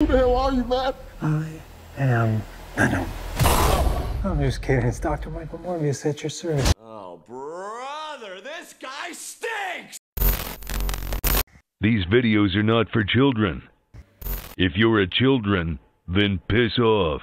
Who the hell are you, man? I am Venom. I'm just kidding. It's Dr. Michael Morbius at your service. Oh, brother, this guy stinks! These videos are not for children. If you're a children, then piss off.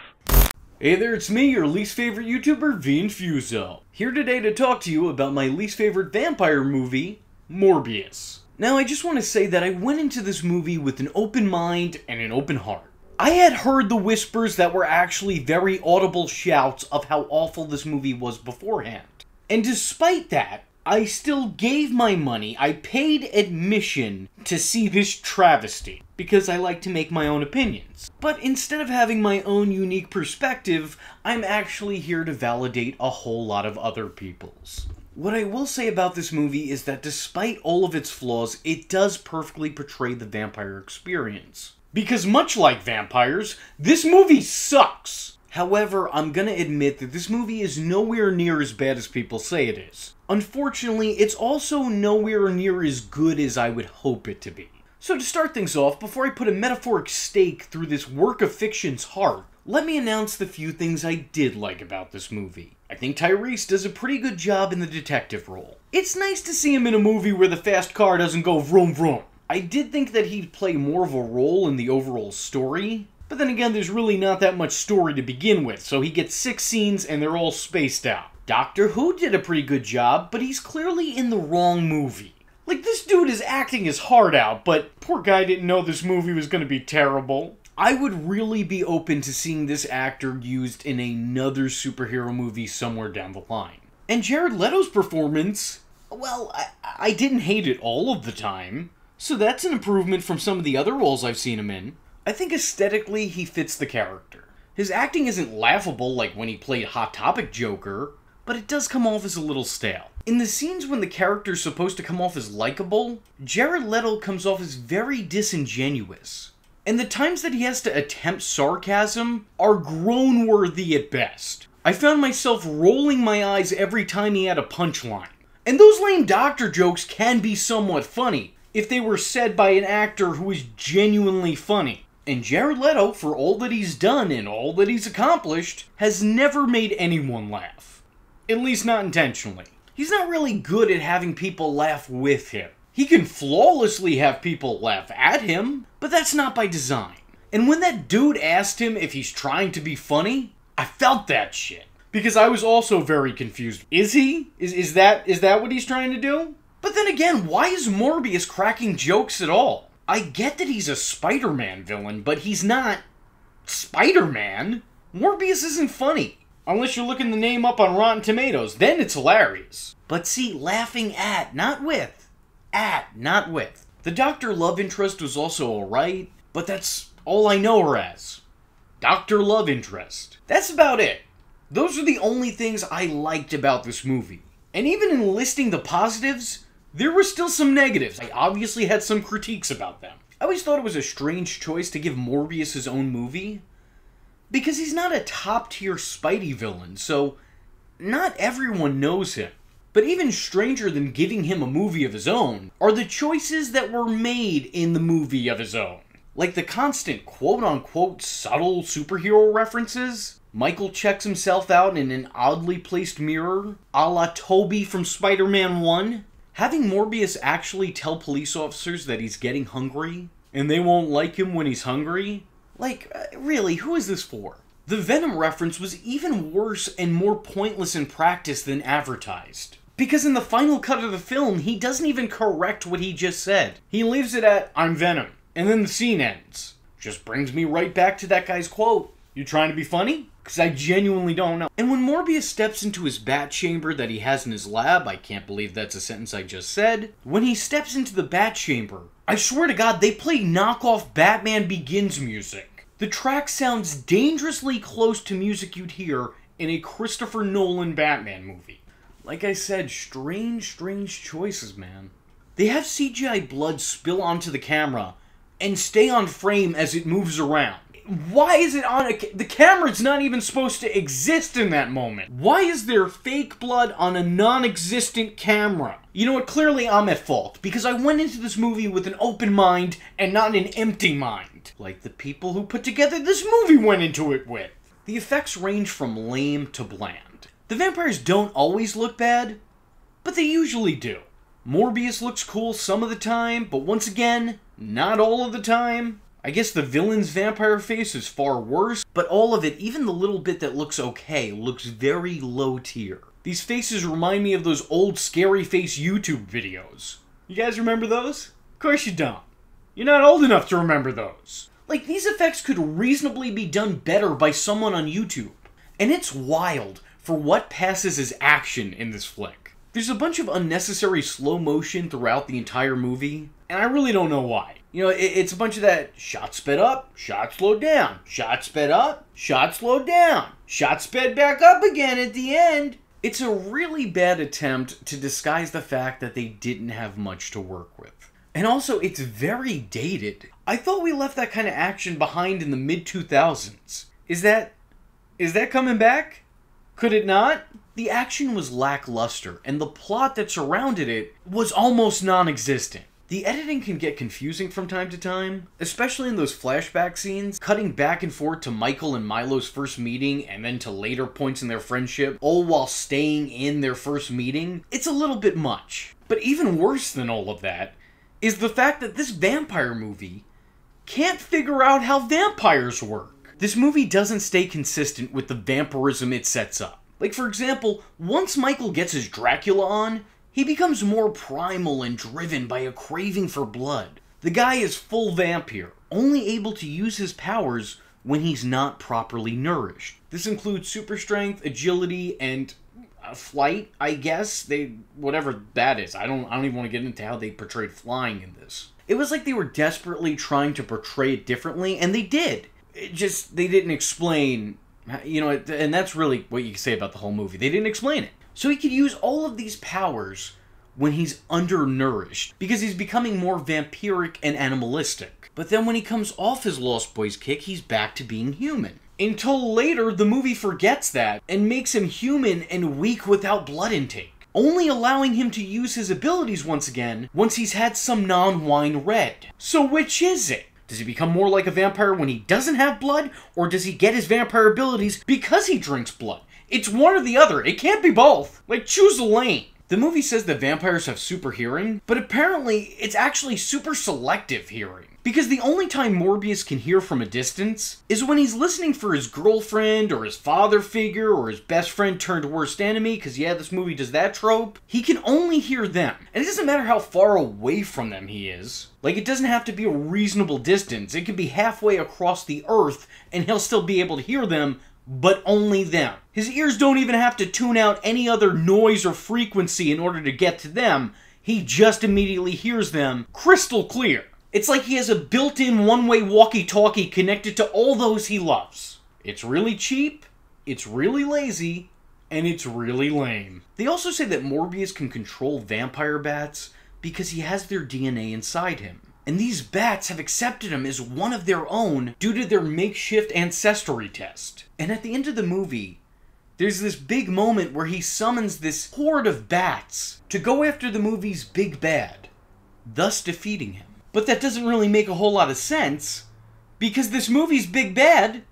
Hey there, it's me, your least favorite YouTuber, Infuso. Here today to talk to you about my least favorite vampire movie, Morbius. Now, I just want to say that I went into this movie with an open mind and an open heart. I had heard the whispers that were actually very audible shouts of how awful this movie was beforehand. And despite that, I still gave my money, I paid admission to see this travesty, because I like to make my own opinions. But instead of having my own unique perspective, I'm actually here to validate a whole lot of other people's. What I will say about this movie is that despite all of its flaws, it does perfectly portray the vampire experience. Because much like vampires, this movie sucks! However, I'm gonna admit that this movie is nowhere near as bad as people say it is. Unfortunately, it's also nowhere near as good as I would hope it to be. So to start things off, before I put a metaphoric stake through this work of fiction's heart, let me announce the few things I did like about this movie. I think Tyrese does a pretty good job in the detective role. It's nice to see him in a movie where the fast car doesn't go vroom vroom. I did think that he'd play more of a role in the overall story, but then again, there's really not that much story to begin with, so he gets 6 scenes and they're all spaced out. Doctor Who did a pretty good job, but he's clearly in the wrong movie. Like, this dude is acting his heart out, but poor guy didn't know this movie was gonna be terrible. I would really be open to seeing this actor used in another superhero movie somewhere down the line. And Jared Leto's performance, well, I didn't hate it all of the time, so that's an improvement from some of the other roles I've seen him in. I think aesthetically he fits the character. His acting isn't laughable like when he played Hot Topic Joker, but it does come off as a little stale. In the scenes when the character's supposed to come off as likable, Jared Leto comes off as very disingenuous. And the times that he has to attempt sarcasm are groan-worthy at best. I found myself rolling my eyes every time he had a punchline. And those lame doctor jokes can be somewhat funny, if they were said by an actor who is genuinely funny. And Jared Leto, for all that he's done and all that he's accomplished, has never made anyone laugh. At least not intentionally. He's not really good at having people laugh with him. He can flawlessly have people laugh at him, but that's not by design. And when that dude asked him if he's trying to be funny, I felt that shit. Because I was also very confused. Is he? Is that what he's trying to do? But then again, why is Morbius cracking jokes at all? I get that he's a Spider-Man villain, but he's not Spider-Man. Morbius isn't funny. Unless you're looking the name up on Rotten Tomatoes, then it's hilarious. But see, laughing at, not with. At, not with. The Dr. Love interest was also alright, but that's all I know her as. Dr. Love interest. That's about it. Those are the only things I liked about this movie. And even in listing the positives, there were still some negatives. I obviously had some critiques about them. I always thought it was a strange choice to give Morbius his own movie, because he's not a top-tier Spidey villain, so not everyone knows him. But even stranger than giving him a movie of his own are the choices that were made in the movie of his own. Like the constant quote-unquote subtle superhero references. Michael checks himself out in an oddly placed mirror, a la Toby from Spider-Man 1. Having Morbius actually tell police officers that he's getting hungry, and they won't like him when he's hungry. Like, really, who is this for? The Venom reference was even worse and more pointless in practice than advertised. Because in the final cut of the film, he doesn't even correct what he just said. He leaves it at, "I'm Venom," and then the scene ends. Just brings me right back to that guy's quote. You trying to be funny? Because I genuinely don't know. And when Morbius steps into his bat chamber that he has in his lab, I can't believe that's a sentence I just said. When he steps into the bat chamber, I swear to God, they play knockoff Batman Begins music. The track sounds dangerously close to music you'd hear in a Christopher Nolan Batman movie. Like I said, strange choices, man. They have CGI blood spill onto the camera and stay on frame as it moves around. why is it on the camera's not even supposed to exist in that moment. Why is there fake blood on a non-existent camera? You know what, clearly I'm at fault, because I went into this movie with an open mind and not an empty mind, like the people who put together this movie went into it with. The effects range from lame to bland. The vampires don't always look bad, but they usually do. Morbius looks cool some of the time, but once again, not all of the time. I guess the villain's vampire face is far worse, but all of it, even the little bit that looks okay, looks very low tier. These faces remind me of those old scary face YouTube videos. You guys remember those? Of course you don't. You're not old enough to remember those. Like, these effects could reasonably be done better by someone on YouTube. And it's wild for what passes as action in this flick. There's a bunch of unnecessary slow motion throughout the entire movie, and I really don't know why. You know, it's a bunch of that shot sped up, shot slowed down, shot sped up, shot slowed down, shot sped back up again at the end. It's a really bad attempt to disguise the fact that they didn't have much to work with. And also, it's very dated. I thought we left that kind of action behind in the mid-2000s. Is that coming back? Could it not? The action was lackluster, and the plot that surrounded it was almost non-existent. The editing can get confusing from time to time, especially in those flashback scenes, cutting back and forth to Michael and Milo's first meeting and then to later points in their friendship, all while staying in their first meeting. It's a little bit much. But even worse than all of that is the fact that this vampire movie can't figure out how vampires work. This movie doesn't stay consistent with the vampirism it sets up. Like, for example, once Michael gets his Dracula on, he becomes more primal and driven by a craving for blood. The guy is full vampire, only able to use his powers when he's not properly nourished. This includes super strength, agility, and flight, I guess. Whatever that is. I don't even want to get into how they portrayed flying in this. It was like they were desperately trying to portray it differently, and they did. They didn't explain, you know, and that's really what you can say about the whole movie. They didn't explain it. So he could use all of these powers when he's undernourished, because he's becoming more vampiric and animalistic. But then when he comes off his Lost Boys kick, he's back to being human. Until later, the movie forgets that and makes him human and weak without blood intake, only allowing him to use his abilities once again once he's had some non-wine red. So which is it? Does he become more like a vampire when he doesn't have blood, or does he get his vampire abilities because he drinks blood? It's one or the other. It can't be both. Like, choose a lane. The movie says that vampires have super hearing, but apparently it's actually super selective hearing. Because the only time Morbius can hear from a distance is when he's listening for his girlfriend or his father figure or his best friend turned worst enemy, because yeah, this movie does that trope. He can only hear them. And it doesn't matter how far away from them he is. Like, it doesn't have to be a reasonable distance. It could be halfway across the earth and he'll still be able to hear them, but only them. His ears don't even have to tune out any other noise or frequency in order to get to them. He just immediately hears them crystal clear. It's like he has a built-in one-way walkie-talkie connected to all those he loves. It's really cheap, it's really lazy, and it's really lame. They also say that Morbius can control vampire bats because he has their DNA inside him. And these bats have accepted him as one of their own due to their makeshift ancestry test. And at the end of the movie, there's this big moment where he summons this horde of bats to go after the movie's big bad, thus defeating him. But that doesn't really make a whole lot of sense, because this movie's big bad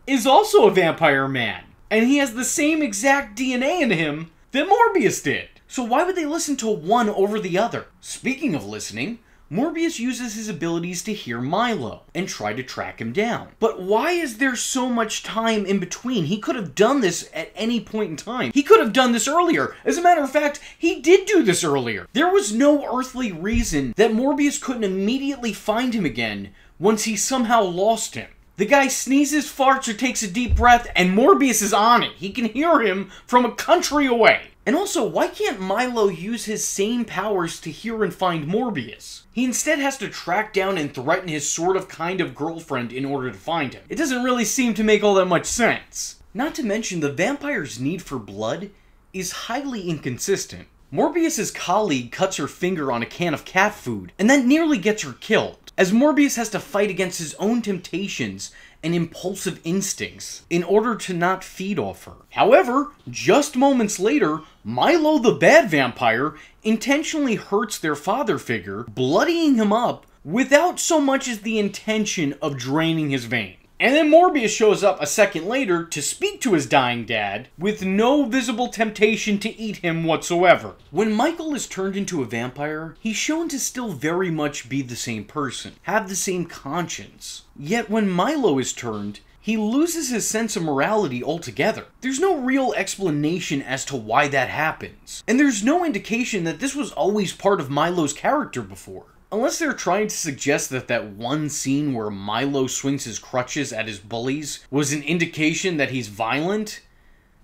is also a vampire man, and he has the same exact DNA in him that Morbius did. So why would they listen to one over the other? Speaking of listening, Morbius uses his abilities to hear Milo and try to track him down. But why is there so much time in between? He could have done this at any point in time. He could have done this earlier. As a matter of fact, he did do this earlier. There was no earthly reason that Morbius couldn't immediately find him again once he somehow lost him. The guy sneezes, farts, or takes a deep breath, and Morbius is on it. He can hear him from a country away. And also, why can't Milo use his same powers to hear and find Morbius? He instead has to track down and threaten his sort of kind of girlfriend in order to find him. It doesn't really seem to make all that much sense. Not to mention, the vampire's need for blood is highly inconsistent. Morbius's colleague cuts her finger on a can of cat food, and that nearly gets her killed, as Morbius has to fight against his own temptations and impulsive instincts in order to not feed off her. However, just moments later, Milo the bad vampire intentionally hurts their father figure, bloodying him up without so much as the intention of draining his vein. And then Morbius shows up a second later to speak to his dying dad with no visible temptation to eat him whatsoever. When Michael is turned into a vampire, he's shown to still very much be the same person, have the same conscience. Yet when Milo is turned, he loses his sense of morality altogether. There's no real explanation as to why that happens. And there's no indication that this was always part of Milo's character before. Unless they're trying to suggest that that one scene where Milo swings his crutches at his bullies was an indication that he's violent.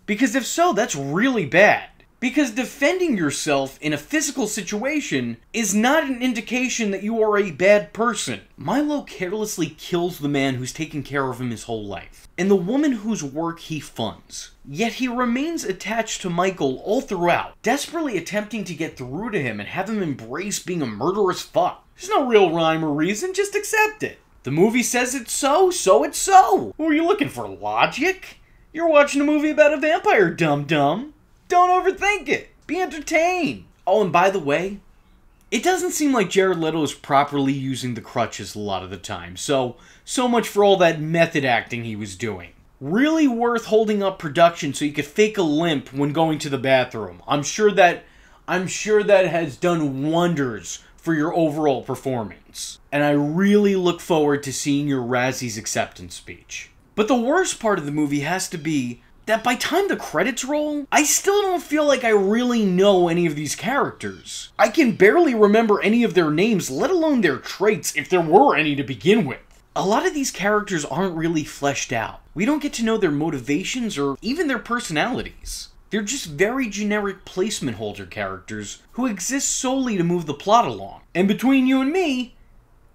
Because if so, that's really bad. Because defending yourself in a physical situation is not an indication that you are a bad person. Milo carelessly kills the man who's taken care of him his whole life, and the woman whose work he funds. Yet he remains attached to Michael all throughout, desperately attempting to get through to him and have him embrace being a murderous fuck. There's no real rhyme or reason, just accept it. The movie says it's so, so it's so. Who are you looking for, logic? You're watching a movie about a vampire, dum-dum. Don't overthink it. Be entertained. Oh, and by the way, it doesn't seem like Jared Leto is properly using the crutches a lot of the time. So much for all that method acting he was doing. Really worth holding up production so you could fake a limp when going to the bathroom. I'm sure that has done wonders for your overall performance. And I really look forward to seeing your Razzies acceptance speech. But the worst part of the movie has to be that by time the credits roll, I still don't feel like I really know any of these characters. I can barely remember any of their names, let alone their traits, if there were any to begin with. A lot of these characters aren't really fleshed out. We don't get to know their motivations or even their personalities. They're just very generic placement holder characters who exist solely to move the plot along. And between you and me,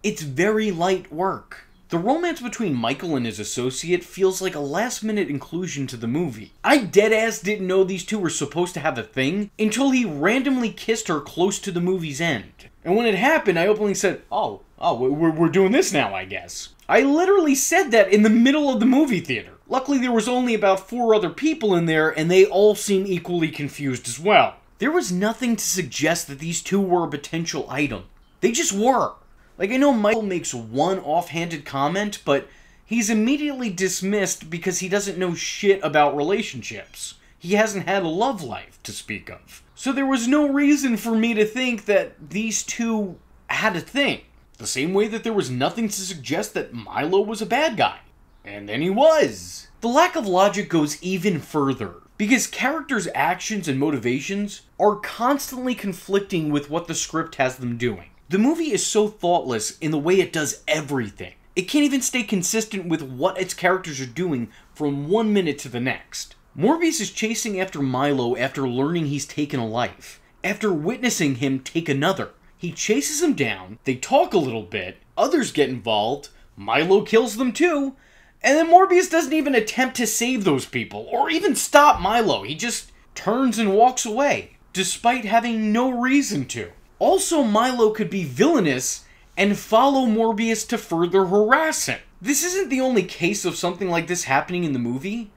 it's very light work. The romance between Michael and his associate feels like a last-minute inclusion to the movie. I deadass didn't know these two were supposed to have a thing until he randomly kissed her close to the movie's end. And when it happened, I openly said, oh, we're doing this now, I guess. I literally said that in the middle of the movie theater. Luckily, there was only about 4 other people in there, and they all seemed equally confused as well. There was nothing to suggest that these two were a potential item. They just were. Like, I know Michael makes one offhanded comment, but he's immediately dismissed because he doesn't know shit about relationships. He hasn't had a love life to speak of. So there was no reason for me to think that these two had a thing. The same way that there was nothing to suggest that Milo was a bad guy. And then he was. The lack of logic goes even further, because characters' actions and motivations are constantly conflicting with what the script has them doing. The movie is so thoughtless in the way it does everything. It can't even stay consistent with what its characters are doing from one minute to the next. Morbius is chasing after Milo after learning he's taken a life. After witnessing him take another, he chases him down, they talk a little bit, others get involved, Milo kills them too, and then Morbius doesn't even attempt to save those people, or even stop Milo. He just turns and walks away, despite having no reason to. Also, Milo could be villainous and follow Morbius to further harass him. This isn't the only case of something like this happening in the movie,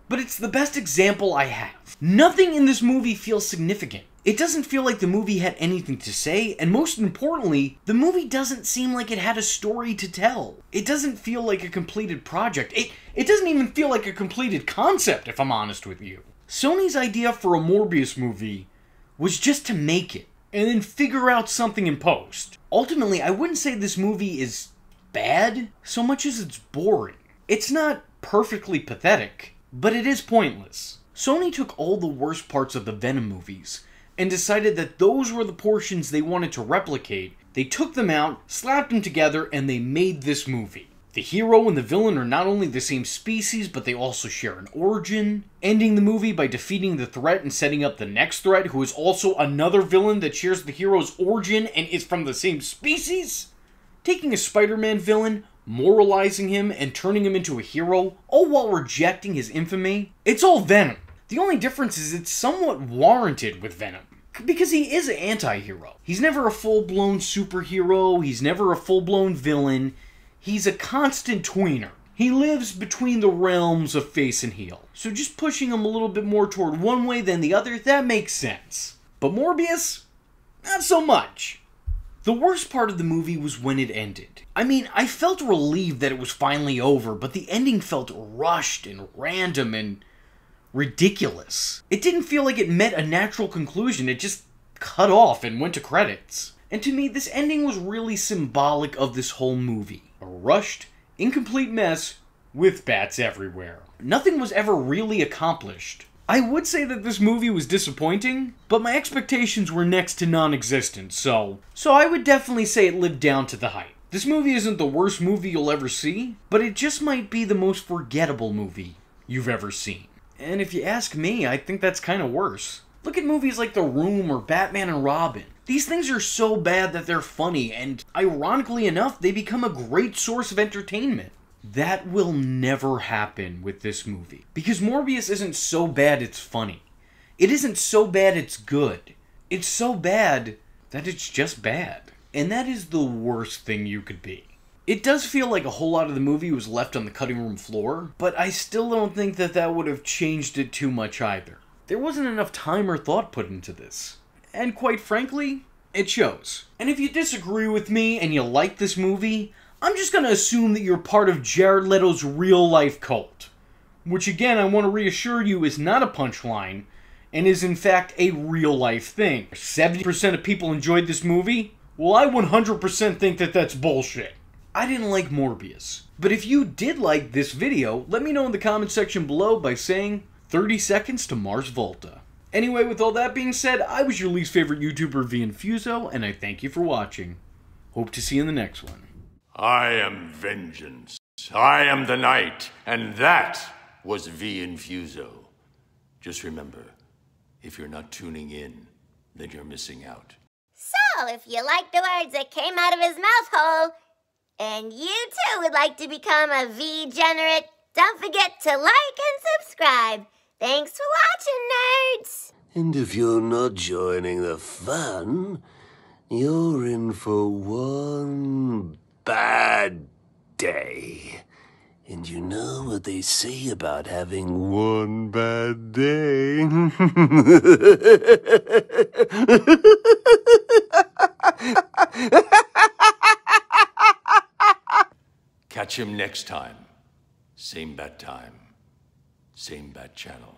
but it's the best example I have. Nothing in this movie feels significant. It doesn't feel like the movie had anything to say, and most importantly, the movie doesn't seem like it had a story to tell. It doesn't feel like a completed project. It doesn't even feel like a completed concept, if I'm honest with you. Sony's idea for a Morbius movie was just to make it, and then figure out something in post. Ultimately, I wouldn't say this movie is bad so much as it's boring. It's not perfectly pathetic, but it is pointless. Sony took all the worst parts of the Venom movies and decided that those were the portions they wanted to replicate. They took them out, slapped them together, and they made this movie. The hero and the villain are not only the same species, but they also share an origin, ending the movie by defeating the threat and setting up the next threat, who is also another villain that shares the hero's origin and is from the same species. Taking a Spider-Man villain, moralizing him, and turning him into a hero, all while rejecting his infamy. It's all Venom. The only difference is it's somewhat warranted with Venom. Because he is an anti-hero. He's never a full-blown superhero. He's never a full-blown villain. He's a constant tweener. He lives between the realms of face and heel. So just pushing him a little bit more toward one way than the other, that makes sense. But Morbius? Not so much. The worst part of the movie was when it ended. I mean, I felt relieved that it was finally over, but the ending felt rushed and random and ridiculous. It didn't feel like it met a natural conclusion. It just cut off and went to credits. And to me, this ending was really symbolic of this whole movie. A rushed, incomplete mess with bats everywhere. Nothing was ever really accomplished. I would say that this movie was disappointing, but my expectations were next to non-existent, so I would definitely say it lived down to the hype. This movie isn't the worst movie you'll ever see, but it just might be the most forgettable movie you've ever seen. And if you ask me, I think that's kind of worse. Look at movies like The Room or Batman and Robin. These things are so bad that they're funny, and ironically enough, they become a great source of entertainment. That will never happen with this movie. Because Morbius isn't so bad it's funny. It isn't so bad it's good. It's so bad that it's just bad. And that is the worst thing you could be. It does feel like a whole lot of the movie was left on the cutting room floor, but I still don't think that that would have changed it too much either. There wasn't enough time or thought put into this. And quite frankly, it shows. And if you disagree with me and you like this movie, I'm just gonna assume that you're part of Jared Leto's real-life cult. Which again, I want to reassure you is not a punchline, and is in fact a real-life thing. 70% of people enjoyed this movie? Well, I 100% think that that's bullshit. I didn't like Morbius. But if you did like this video, let me know in the comment section below by saying 30 seconds to Mars Volta. Anyway, with all that being said, I was your least favorite YouTuber, Infuso, and I thank you for watching. Hope to see you in the next one. I am vengeance. I am the night, and that was Infuso. Just remember, if you're not tuning in, then you're missing out. So, if you like the words that came out of his mouth hole, and you too would like to become a V-generate, don't forget to like and subscribe. Thanks for watching, nerds! And if you're not joining the fun, you're in for one bad day. And you know what they say about having one bad day? Catch him next time. Same bat time. Same bat channel.